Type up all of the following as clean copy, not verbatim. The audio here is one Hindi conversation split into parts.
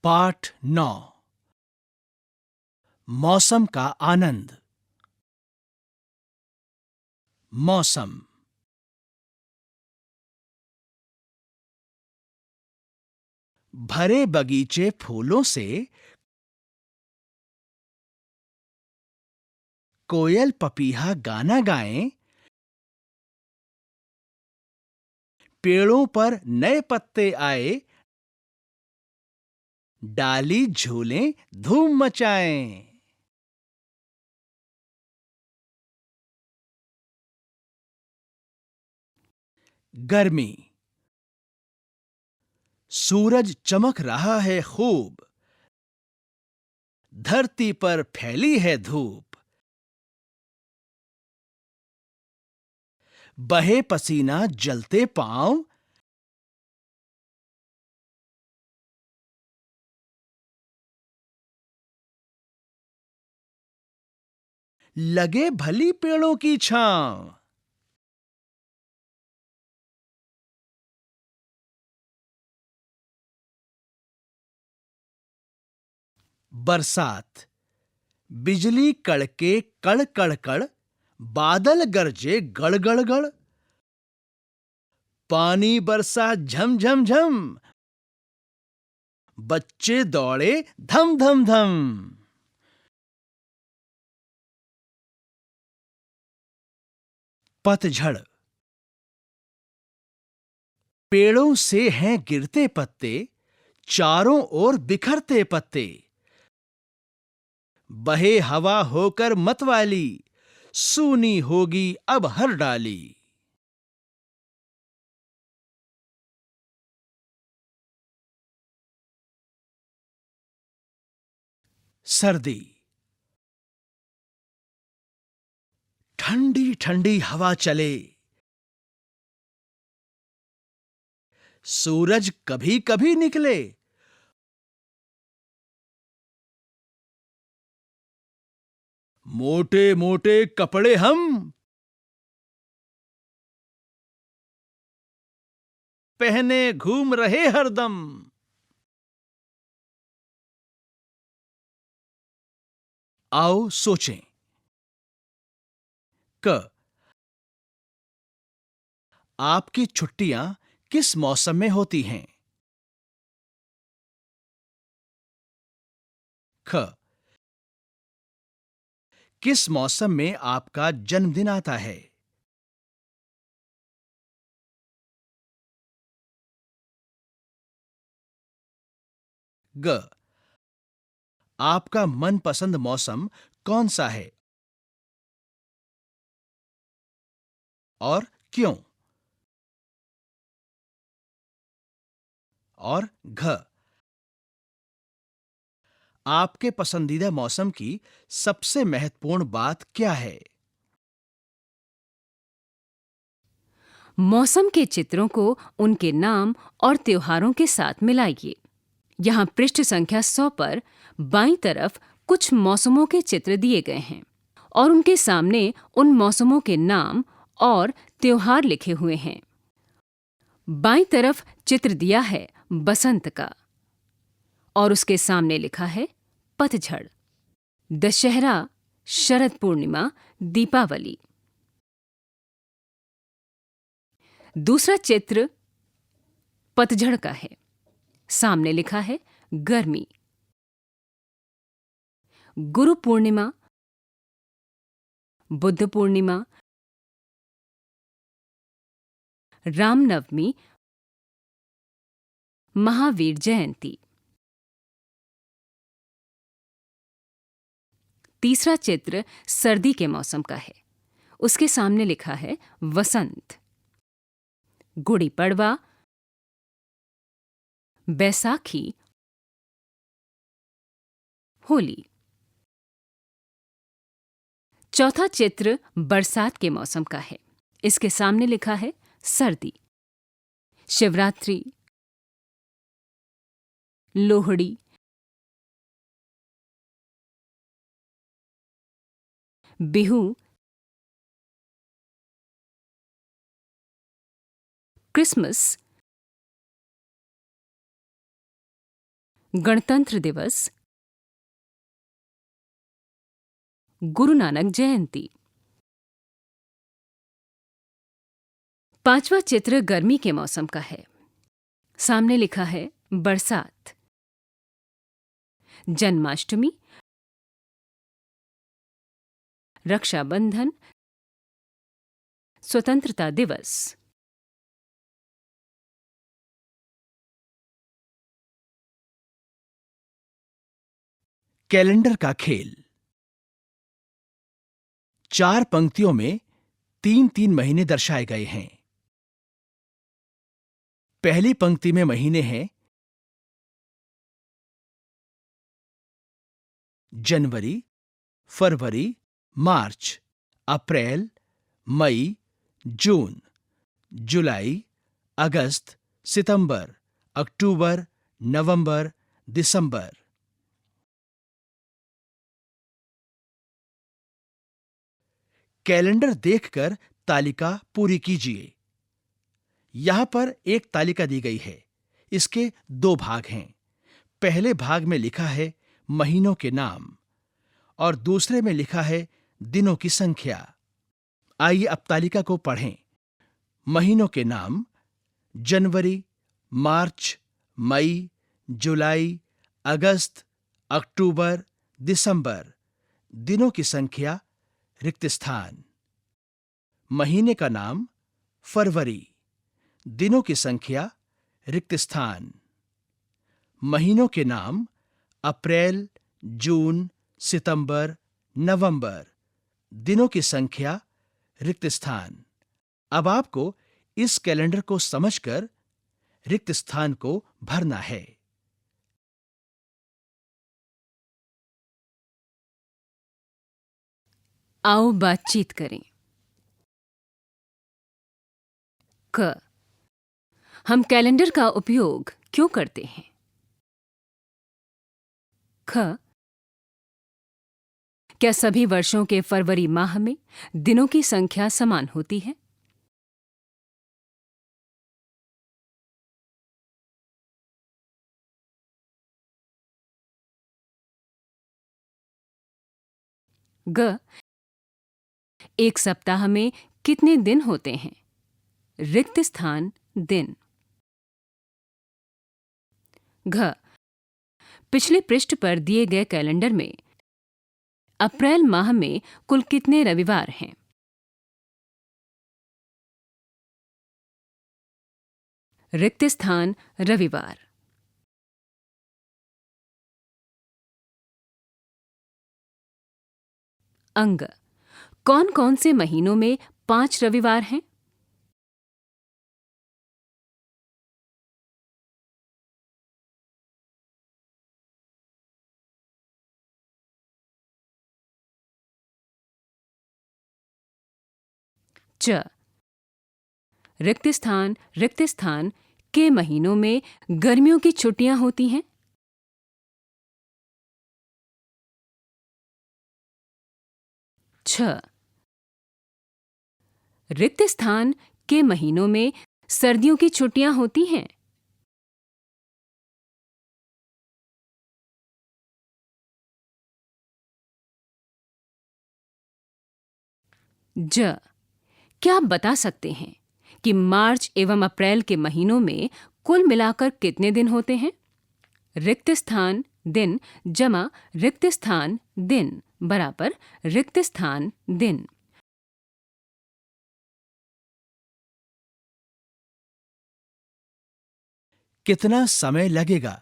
पाठ 9। मौसम का आनंद। मौसम। भरे बगीचे फूलों से कोयल पपीहा गाना गाएं, पेड़ों पर नए पत्ते आए, डाली झूलें धूम मचाएं। गर्मी। सूरज चमक रहा है खूब, धरती पर फैली है धूप, बहे पसीना जलते पांव, लगे भली पेड़ों की छांव। बरसात। बिजली कड़के कड़ कड़ कड़, बादल गरजे गड़ गड़ गड़, पानी बरसा झम झम झम, बच्चे दौड़े धम धम धम। पतझड़। पेड़ों से हैं गिरते पत्ते, चारों ओर बिखरते पत्ते, बहे हवा होकर मतवाली, सूनी होगी अब हर डाली। सर्दी। ठंडी ठंडी हवा चले, सूरज कभी कभी निकले, मोटे मोटे कपड़े हम पहने घूम रहे हरदम। आओ सोचें। क। आपकी छुट्टियां किस मौसम में होती हैं? ख। किस मौसम में आपका जन्मदिन आता है? ग। आपका मनपसंद मौसम कौन सा है और क्यों? और घ। आपके पसंदीदा मौसम की सबसे महत्वपूर्ण बात क्या है? मौसम के चित्रों को उनके नाम और त्योहारों के साथ मिलाइए। यहाँ पृष्ठ संख्या 100 पर बाईं तरफ कुछ मौसमों के चित्र दिए गए हैं और उनके सामने उन मौसमों के नाम और त्योहार लिखे हुए हैं। बाईं तरफ चित्र दिया है बसंत का और उसके सामने लिखा है पतझड़, दशहरा, शरद पूर्णिमा, दीपावली। दूसरा चित्र पतझड़ का है, सामने लिखा है गर्मी, गुरु पूर्णिमा, बुद्ध पूर्णिमा, रामनवमी, महावीर जयंती। तीसरा चित्र सर्दी के मौसम का है, उसके सामने लिखा है वसंत, गुड़ी पड़वा, बैसाखी, होली। चौथा चित्र बरसात के मौसम का है, इसके सामने लिखा है सर्दी, शिवरात्रि, लोहड़ी, बिहू, क्रिसमस, गणतंत्र दिवस, गुरु नानक जयंती। पांचवा चित्र गर्मी के मौसम का है। सामने लिखा है बरसात। जन्माष्टमी, रक्षाबंधन, स्वतंत्रता दिवस। कैलेंडर का खेल। 4 पंक्तियों में 3-3 महीने दर्शाए गए हैं। पहली पंक्ति में महीने हैं जनवरी, फरवरी, मार्च, अप्रैल, मई, जून, जुलाई, अगस्त, सितंबर, अक्टूबर, नवंबर, दिसंबर। कैलेंडर देखकर तालिका पूरी कीजिए। यहां पर एक तालिका दी गई है। इसके 2 भाग हैं। पहले भाग में लिखा है महीनों के नाम और दूसरे में लिखा है दिनों की संख्या। आइए अब तालिका को पढ़ें। महीनों के नाम: जनवरी, मार्च, मई, जुलाई, अगस्त, अक्टूबर, दिसंबर। दिनों की संख्या, रिक्त स्थान। महीने का नाम फरवरी, दिनों की संख्या, रिक्त स्थान। महीनों के नाम अप्रैल, जून, सितंबर, नवंबर। दिनों की संख्या, रिक्त स्थान। अब आपको इस कैलेंडर को समझकर रिक्त स्थान को भरना है। आओ बातचीत करें। क, हम कैलेंडर का उपयोग क्यों करते हैं? ख, क्या सभी वर्षों के फरवरी माह में दिनों की संख्या समान होती है? ग, एक सप्ताह में कितने दिन होते हैं? रिक्त स्थान दिन। घ, पिछले पृष्ठ पर दिए गए कैलेंडर में अप्रैल माह में कुल कितने रविवार हैं? रिक्त स्थान रविवार। अंग, कौन कौन से महीनों में 5 रविवार हैं? च, रिक्त स्थान के महीनों में गर्मियों की छुट्टियां होती हैं? छ, रिक्त स्थान के महीनों में सर्दियों की छुट्टियां होती हैं? ज, क्या आप बता सकते हैं कि मार्च एवं अप्रैल के महीनों में कुल मिलाकर कितने दिन होते हैं? रिक्त स्थान दिन जमा रिक्त स्थान दिन बराबर रिक्त स्थान दिन। कितना समय लगेगा?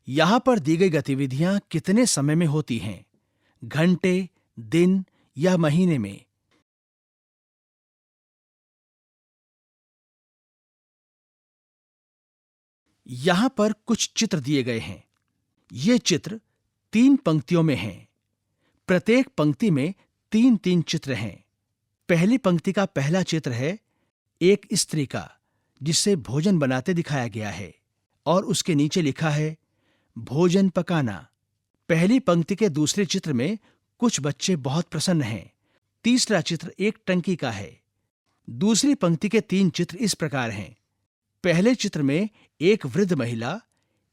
यहां पर दी गई गतिविधियां कितने समय में होती हैं? घंटे, दिन या महीने में? यहां पर कुछ चित्र दिए गए हैं। ये चित्र 3 पंक्तियों में हैं। प्रत्येक पंक्ति में 3-3 चित्र हैं। पहली पंक्ति का पहला चित्र है एक स्त्री का, जिसे भोजन बनाते दिखाया गया है और उसके नीचे लिखा है भोजन पकाना। पहली पंक्ति के दूसरे चित्र में कुछ बच्चे बहुत प्रसन्न हैं। तीसरा चित्र एक टंकी का है। दूसरी पंक्ति के 3 चित्र इस प्रकार हैं। पहले चित्र में एक वृद्ध महिला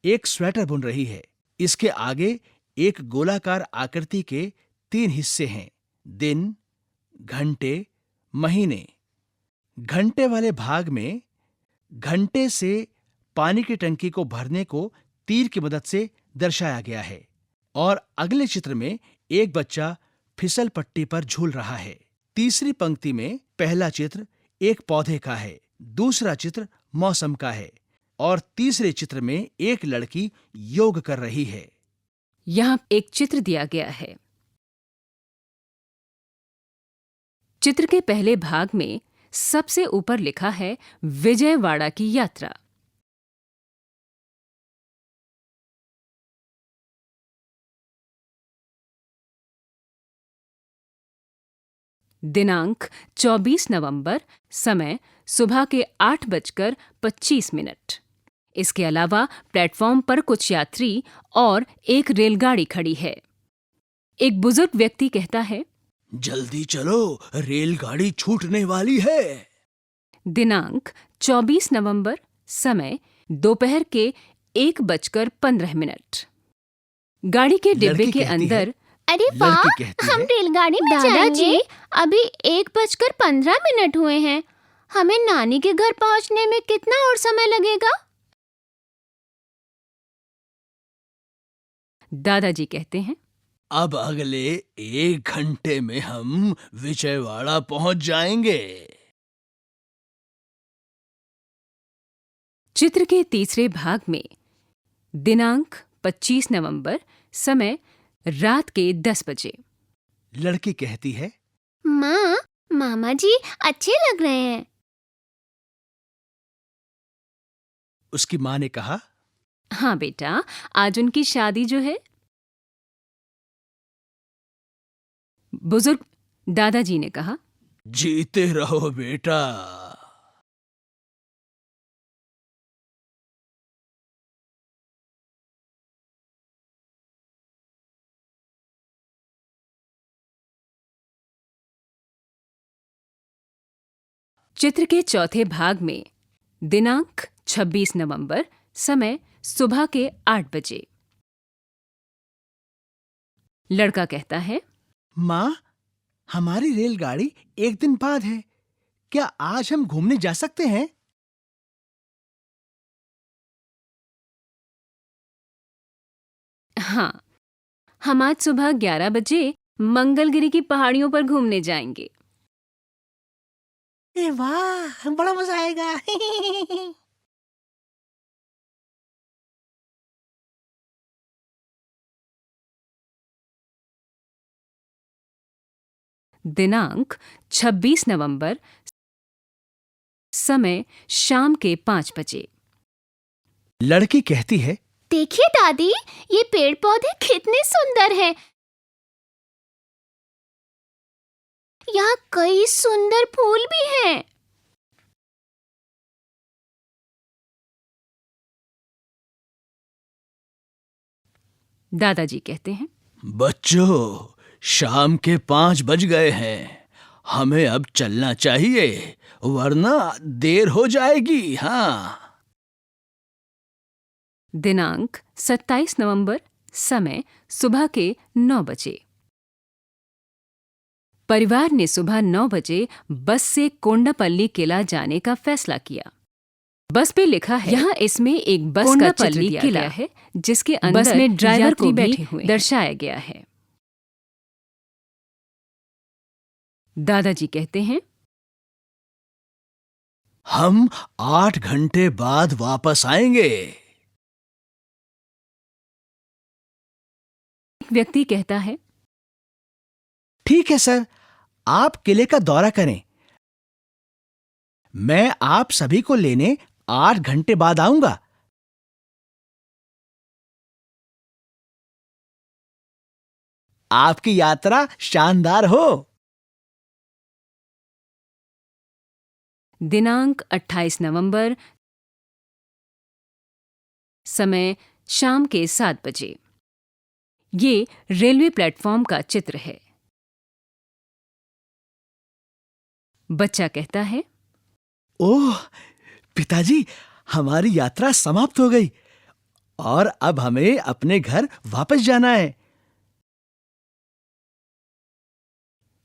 एक स्वेटर बुन रही है। इसके आगे एक गोलाकार आकृति के 3 हिस्से हैं: दिन, घंटे, महीने। घंटे वाले भाग में घंटे से पानी की टंकी को भरने को तीर की मदद से दर्शाया गया है और अगले चित्र में एक बच्चा फिसल पट्टी पर झूल रहा है। तीसरी पंक्ति में पहला चित्र एक पौधे का है, दूसरा चित्र मौसम का है और तीसरे चित्र में एक लड़की योग कर रही है। यहाँ एक चित्र दिया गया है। चित्र के पहले भाग में सबसे ऊपर लिखा है विजयवाड़ा की यात्रा। दिनांक 24 नवंबर, समय सुबह के 8:25। इसके अलावा प्लेटफॉर्म पर कुछ यात्री और एक रेलगाड़ी खड़ी है। एक बुजुर्ग व्यक्ति कहता है, जल्दी चलो, रेलगाड़ी छूटने वाली है। दिनांक 24 नवंबर, समय दोपहर के 1:15। गाड़ी के डिब्बे लड़की के कहती अंदर है, अरे वाह, लड़की कहती हम है, रेलगाड़ी में जाएंगे। दादाजी, अभी 1:15 हुए हैं। हमें नानी के घर पहुंचने में कितना और समय लगेगा? दादाजी कहते हैं, अब अगले 1 घंटे में हम विजयवाड़ा पहुंच जाएंगे। चित्र के तीसरे भाग में दिनांक 25 नवंबर, समय रात के 10 बजे। लड़की कहती है, माँ, मामा जी अच्छे लग रहे हैं। उसकी माँ ने कहा, हाँ बेटा, आज उनकी शादी जो है। बुजुर्ग दादाजी ने कहा, जीते रहो बेटा। चित्र के चौथे भाग में दिनांक 26 नवंबर, समय सुबह के 8 बजे। लड़का कहता है, माँ, हमारी रेलगाड़ी 1 दिन बाद है। क्या आज हम घूमने जा सकते हैं? हाँ, हम आज सुबह 11 बजे मंगलगिरी की पहाड़ियों पर घूमने जाएंगे। वाह, बड़ा मजा आएगा। दिनांक 26 नवंबर, समय शाम के 5 बजे। लड़की कहती है, देखिए दादी, ये पेड़ पौधे कितने सुंदर हैं। यहाँ कई सुंदर फूल भी हैं। दादाजी कहते हैं, बच्चों, शाम के 5 बज गए हैं। हमें अब चलना चाहिए, वरना देर हो जाएगी। हाँ। दिनांक 27 नवंबर, समय सुबह के 9 बजे। परिवार ने सुबह 9 बजे बस से कोंडापल्ली किला जाने का फैसला किया। बस पे लिखा है, यहाँ इसमें एक बस का चित्र दिया गया है, जिसके अंदर बस में ड्राइवर को बैठे हुए दर्शाया गया है। दादाजी कहते हैं, हम 8 घंटे बाद वापस आएंगे। एक व्यक्ति कहता है, ठीक है सर, आप किले का दौरा करें। मैं आप सभी को लेने 8 घंटे बाद आऊंगा। आपकी यात्रा शानदार हो। दिनांक 28 नवंबर, समय शाम के 7 बजे। ये रेलवे प्लेटफॉर्म का चित्र है। बच्चा कहता है, ओह पिताजी, हमारी यात्रा समाप्त हो गई और अब हमें अपने घर वापस जाना है।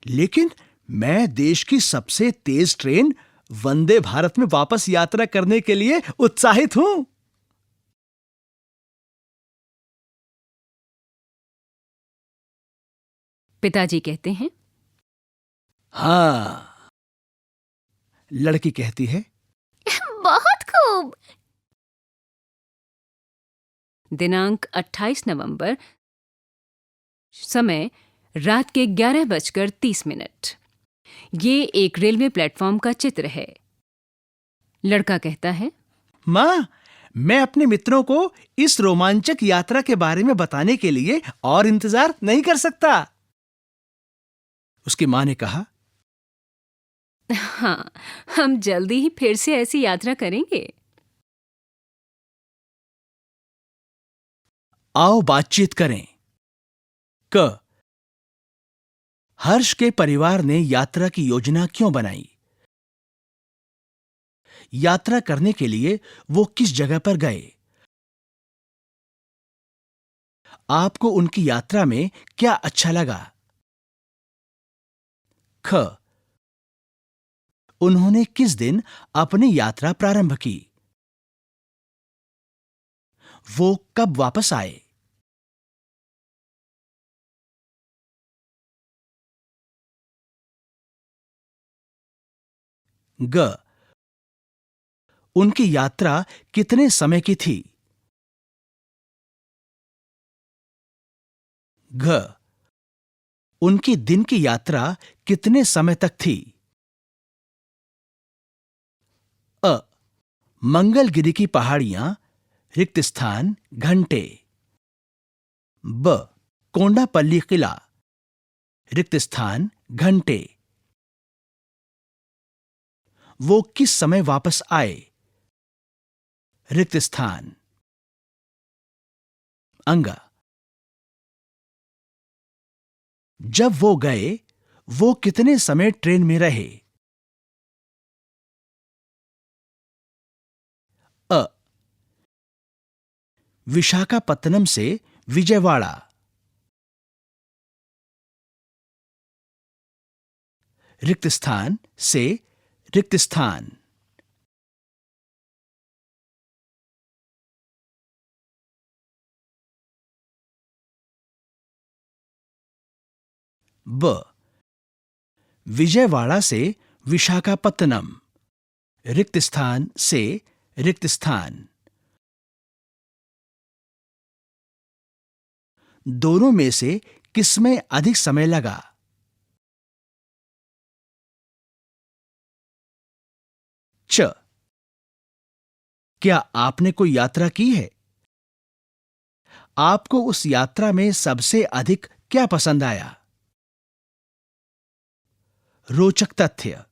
लेकिन मैं देश की सबसे तेज ट्रेन वंदे भारत में वापस यात्रा करने के लिए उत्साहित हूं। पिताजी कहते हैं। हाँ। लड़की कहती है। बहुत खूब। दिनांक 28 नवंबर, समय रात के 11:30। ये एक रेलवे प्लेटफॉर्म का चित्र है। लड़का कहता है। माँ, मैं अपने मित्रों को इस रोमांचक यात्रा के बारे में बताने के लिए और इंतजार नहीं कर सकता। उसकी माँ ने कहा। हाँ, हम जल्दी ही फिर से ऐसी यात्रा करेंगे। आओ बातचीत करें। क हर्ष के परिवार ने यात्रा की योजना क्यों बनाई? यात्रा करने के लिए वो किस जगह पर गए? आपको उनकी यात्रा में क्या अच्छा लगा? ख उन्होंने किस दिन अपनी यात्रा प्रारंभ की? वो कब वापस आए? ग उनकी यात्रा कितने समय की थी? घ उनकी दिन की यात्रा कितने समय तक थी? अ मंगलगिरी की पहाड़ियां, रिक्त स्थान, घंटे। ब कोंडापल्ली किला, रिक्त स्थान, घंटे। वो किस समय वापस आए? रिक्त स्थान। अंगा जब वो गए, वो कितने समय ट्रेन में रहे? अ विशाखापत्तनम से विजयवाड़ा। रिक्त स्थान से रिक्त स्थान। ब विजयवाड़ा से विशाखापत्तनम, रिक्त स्थान से रिक्त स्थान। दोनों में से किसमें अधिक समय लगा? च क्या आपने कोई यात्रा की है? आपको उस यात्रा में सबसे अधिक क्या पसंद आया? रोचक तथ्य।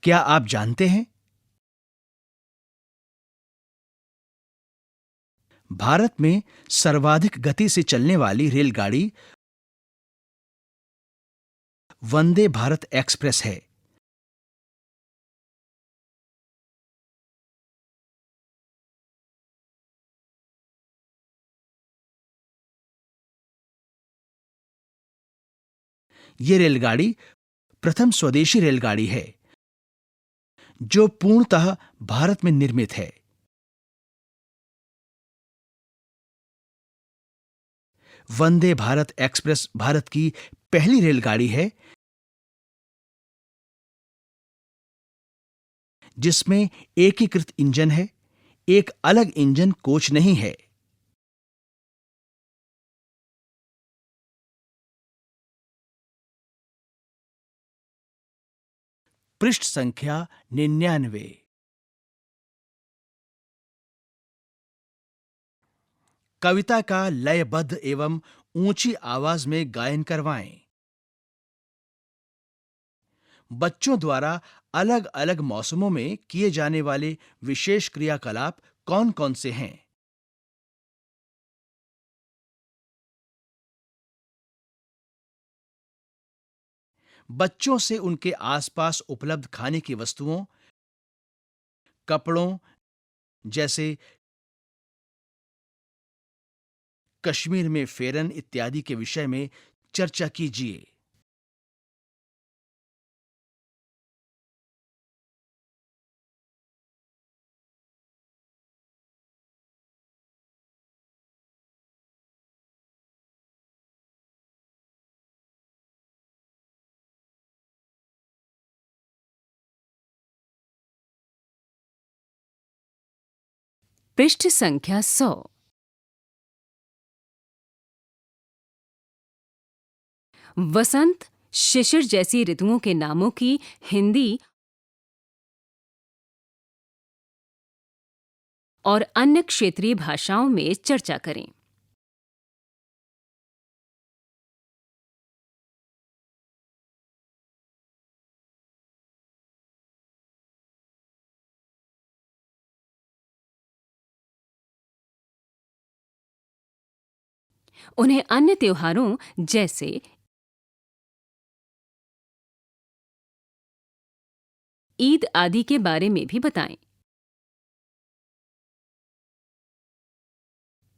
क्या आप जानते हैं भारत में सर्वाधिक गति से चलने वाली रेलगाड़ी वंदे भारत एक्सप्रेस है। यह रेलगाड़ी प्रथम स्वदेशी रेलगाड़ी है जो पूर्णतः भारत में निर्मित है। वंदे भारत एक्सप्रेस भारत की पहली रेलगाड़ी है जिसमें एकीकृत इंजन है, एक अलग इंजन कोच नहीं है। पृष्ठ संख्या 99। कविता का लयबद्ध एवं ऊंची आवाज में गायन करवाएं। बच्चों द्वारा अलग अलग मौसमों में किए जाने वाले विशेष क्रियाकलाप कौन कौन से हैं? बच्चों से उनके आसपास उपलब्ध खाने की वस्तुओं, कपड़ों जैसे कश्मीर में फेरन इत्यादि के विषय में चर्चा कीजिए। पृष्ठ संख्या 100। वसंत, शिशिर जैसी ऋतुओं के नामों की हिंदी और अन्य क्षेत्रीय भाषाओं में चर्चा करें। उन्हें अन्य त्योहारों जैसे ईद आदि के बारे में भी बताएं,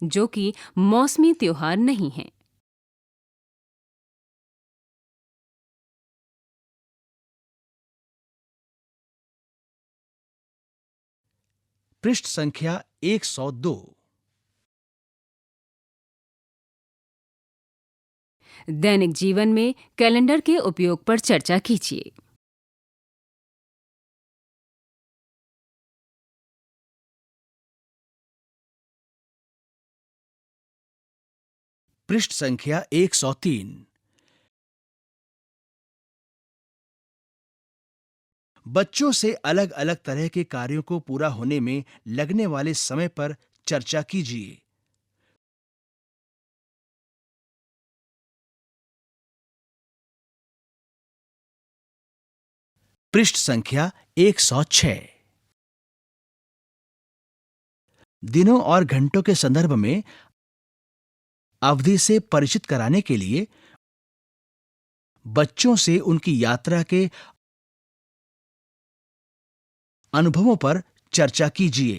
जो कि मौसमी त्योहार नहीं हैं। पृष्ठ संख्या 102। दैनिक जीवन में कैलेंडर के उपयोग पर चर्चा कीजिए। पृष्ठ संख्या 103। बच्चों से अलग अलग तरह के कार्यों को पूरा होने में लगने वाले समय पर चर्चा कीजिए। पृष्ठ संख्या 106। दिनों और घंटों के संदर्भ में अवधि से परिचित कराने के लिए बच्चों से उनकी यात्रा के अनुभवों पर चर्चा कीजिए।